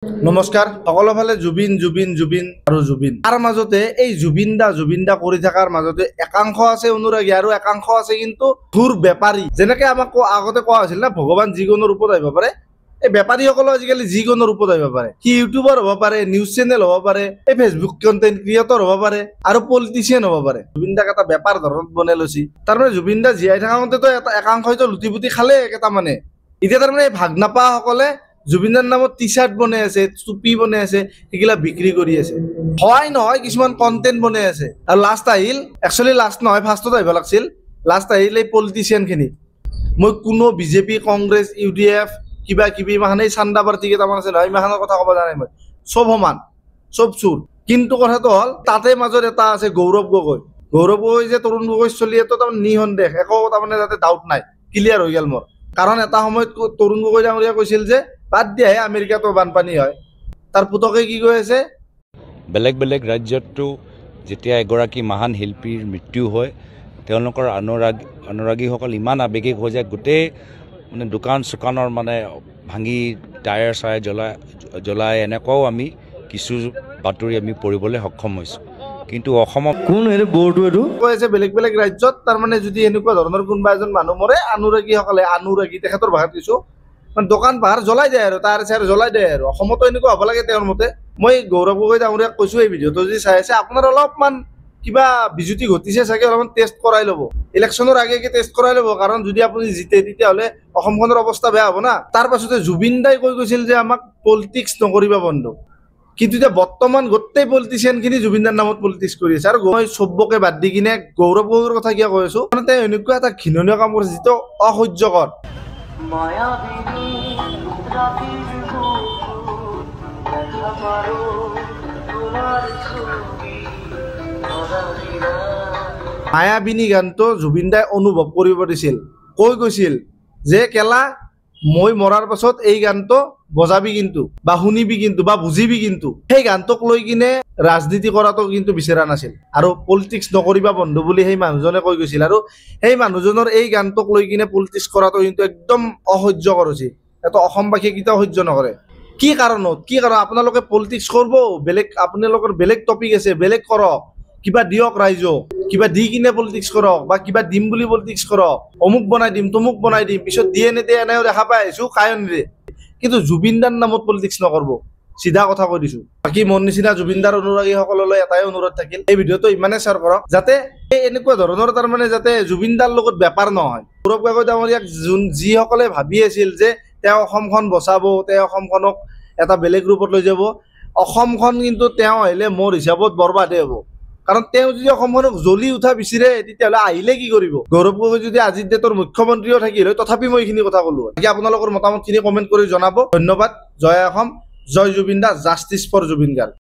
নমস্কাৰ সকলো ফালে জুবিন জুবিন জুবিন আৰু জুবিন তাৰ মাজতে এই জুবিন দা কৰি থকাৰ মাজতে একাংশ আছে অনুৰাগী আৰু একাংশ আছে কিন্তু ঘুৰ বেপাৰী যেনেকৈ আমাক আগতে কোৱা হৈছিল না ভগৱান যিকোনো ৰূপত আহিব পাৰে এই বেপাৰীসকলে আজিকালি যিকোনো ৰূপত আহিব পাৰে কি ইউটিউবাৰ হ'ব পাৰে নিউজ চেনেল হ'ব পাৰে এই ফেচবুক কণ্টেণ্ট ক্ৰিয়েটৰ হ'ব পাৰে আৰু পলিটিচিয়ান হ'ব পাৰে জুবিন দাক এটা বেপাৰ ধৰণত বনাই লৈছি তাৰমানে জুবিন দা জীয়াই থাকোঁতেতো এটা একাংশইতো লুটি পুটি খালে এটা মানে এতিয়া তাৰমানে ভাগ নাপাসকলে জুবিনৰ নামত টি চাৰ্ট বনাই আছে টুপি বনাই আছে সেইগিলা বিক্ৰী কৰি আছে হয় নহয় কিছুমান কণ্টেণ্ট বনাই আছে আৰু লাষ্ট আহিল একচুৱেলি লাষ্ট নহয় ফাৰ্ষ্টত আহিব লাগিছিল লাষ্ট আহিল এই পলিটিচিয়ানখিনি মই কোনো বিজেপি কংগ্ৰেছ UDF কিবা কিবি ইমানে চান্দা পাৰ্টি কেইটামান আছে নহয় ইমানৰ কথা ক'ব জানাই মই চব সমান চব চুৰ কিন্তু কথাটো হ'ল তাতে মাজত এটা আছে গৌৰৱ গগৈ যে তৰুণ গগৈ চলি এটো তাৰমানে নিসন্দেহ একো তাৰমানে তাতে ডাউট নাই ক্লিয়াৰ হৈ গ'ল মোৰ কাৰণ এটা সময়ত তৰুণ গগৈ ডাঙৰীয়া কৈছিল যে বাদ দিয়াহে আমেৰিকাতো বানপানী হয় তাৰ পুতকে কি কৈ আছে বেলেগ বেলেগ ৰাজ্যতো যেতিয়া এগৰাকী মহান শিল্পীৰ মৃত্যু হয় তেওঁলোকৰ অনুৰাগীসকল ইমান আৱেগিক হৈ যায় গোটেই মানে দোকান চোকানৰ মানে ভাঙি টায়াৰ চায়াৰ জ্বলাই এনেকুৱাও আমি কিছু বাতৰি আমি পঢ়িবলৈ সক্ষম হৈছোঁ কিন্তু অসমত কোন এই বৰ্ডটো এইটো কৈ আছে বেলেগ বেলেগ ৰাজ্যত তাৰমানে যদি এনেকুৱা ধৰণৰ কোনোবা এজন মানুহ মৰে অনুৰাগী তেখেতৰ ভাষাত কৈছোঁ মানে দোকান পাহাৰ জ্বলাই যায় আৰু তাৰ চাৰ জ্বলাই দিয়ে আৰু অসমতো এনেকুৱা হ'ব লাগে তেওঁৰ মতে মই গৌৰৱ গগৈ ডাঙৰীয়াক কৈছোঁ এই ভিডিঅ'টো যদি চাই আছে আপোনাৰ অলপমান কিবা বিজুতি ঘটিছে চাগে অলপমান টেষ্ট কৰাই ল'ব ইলেকশ্যনৰ আগে টেষ্ট কৰাই ল'ব কাৰণ যদি আপুনি জিতে তেতিয়াহ'লে অসমখনৰ অৱস্থা বেয়া হ'ব না তাৰ পাছতে জুবিন দাই কৈ গৈছিল যে আমাক পলিটিক্স নকৰিবা বন্ধু কিন্তু এতিয়া বৰ্তমান গোটেই পলিটিচিয়ানখিনি জুবিন দাৰ নামত পলিটিক্স কৰি আছে আৰু মই চবকে বাদ দি কিনে গৌৰৱ গগৈৰ কথা কিয় কৈ আছোঁ মানে তেওঁ এনেকুৱা এটা ঘৃণনীয় কাম কৰিছে যিটো অসহ্যকৰ মায়াবিনী গানটো জুবিন দাই অনুভৱ কৰিব দিছিল কৈ গৈছিল যে কেলা মই মৰাৰ পাছত এই গানটো বজাবি কিন্তু বা শুনিবি কিন্তু বা বুজিবি কিন্তু সেই গানটোক লৈ কিনে ৰাজনীতি কৰাটো কিন্তু বিচৰা নাছিল আৰু পলিটিক্স নকৰিবা বন্ধু বুলি সেই মানুহজনে কৈ গৈছিল আৰু সেই মানুহজনৰ এই গানটোক লৈ কিনে পলিটিক্স কৰাটো কিন্তু একদম অসহ্যকৰ হৈছে এইটো অসমবাসীয়ে কেতিয়াও সহ্য নকৰে কি কাৰণ আপোনালোকে পলিটিক্স কৰিব বেলেগ আপোনালোকৰ বেলেগ টপিক আছে বেলেগ কৰক কিবা দিয়ক ৰাইজক কিবা দি কিনে পলিটিক্স কৰক বা কিবা দিম বুলি পলিটিক্স কৰক অমুক বনাই দিম তমুক বনাই দিম পিছত দিয়ে নিদিয়ে এনেও দেখা পাই আহিছোঁ কায়ো নিদিয়ে কিন্তু জুবিন দাৰ নামত পলিটিক্স নকৰিব চিধা কথা কৈ দিছোঁ বাকী মোৰ নিচিনা জুবিন দাৰ অনুৰাগীসকললৈ এটাই অনুৰোধ থাকিল এই ভিডিঅ'টো ইমানে শ্বেয়াৰ কৰক যাতে এনেকুৱা ধৰণৰ তাৰমানে যাতে জুবিন দাৰ লগত বেপাৰ নহয় গৌৰৱ গগৈ ডাঙৰীয়াক যিসকলে ভাবি আছিল যে তেওঁ অসমখন বচাব তেওঁ অসমখনক এটা বেলেগ ৰূপত লৈ যাব অসমখন কিন্তু তেওঁ আহিলে মোৰ হিচাপত বৰবাদে হ'ব কাৰণ তেওঁ যদি অসমখনক জ্বলি উঠা বিচাৰে তেতিয়াহ'লে আহিলে কি কৰিব গৌৰৱ গগৈ যদি আজিৰ ডেটৰ মুখ্যমন্ত্ৰীও থাকিল হয় তথাপি মই এইখিনি কথা ক'লোঁ বাকী আপোনালোকৰ মতামতখিনি কমেণ্ট কৰি জনাব ধন্যবাদ জয় অসম জয় জুবিন দা জাষ্টিছ ফৰ জুবিন গাৰ্গ